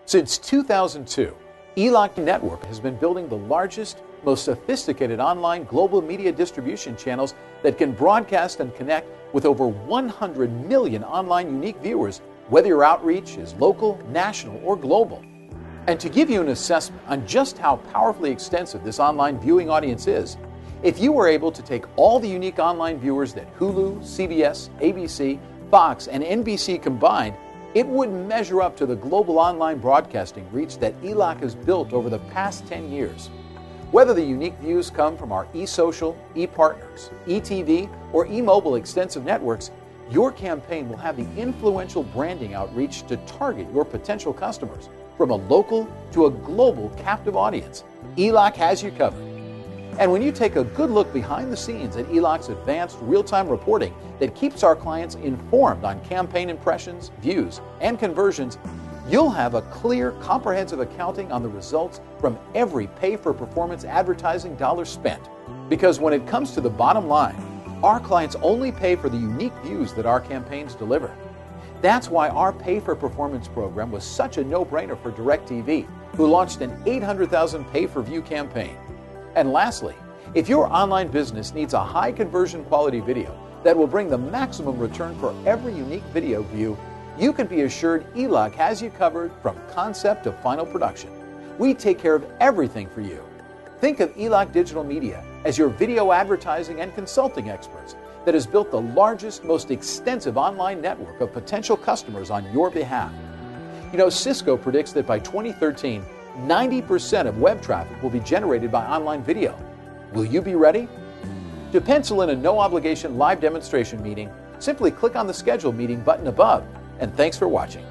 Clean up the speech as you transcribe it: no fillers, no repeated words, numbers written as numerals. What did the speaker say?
Since 2002, ELOC Network has been building the largest, most sophisticated online global media distribution channels that can broadcast and connect with over 100 million online unique viewers, whether your outreach is local, national, or global. And to give you an assessment on just how powerfully extensive this online viewing audience is, if you were able to take all the unique online viewers that Hulu, CBS, ABC, Fox, and NBC combined, it would measure up to the global online broadcasting reach that ELOC has built over the past 10 years. Whether the unique views come from our eSocial, ePartners, eTV, or eMobile extensive networks, your campaign will have the influential branding outreach to target your potential customers from a local to a global captive audience. ELOC has you covered. And when you take a good look behind the scenes at ELOC's advanced real-time reporting that keeps our clients informed on campaign impressions, views, and conversions, you'll have a clear, comprehensive accounting on the results from every pay-for-performance advertising dollar spent. Because when it comes to the bottom line, our clients only pay for the unique views that our campaigns deliver. That's why our pay-for-performance program was such a no-brainer for DirecTV, who launched an 800,000 pay-for-view campaign. And lastly, if your online business needs a high conversion quality video that will bring the maximum return for every unique video view, you can be assured ELOC has you covered from concept to final production. We take care of everything for you. Think of ELOC Digital Media as your video advertising and consulting experts that has built the largest, most extensive online network of potential customers on your behalf. You know, Cisco predicts that by 2013, 90% of web traffic will be generated by online video. Will you be ready? To pencil in a no-obligation live demonstration meeting, simply click on the Schedule Meeting button above. And thanks for watching.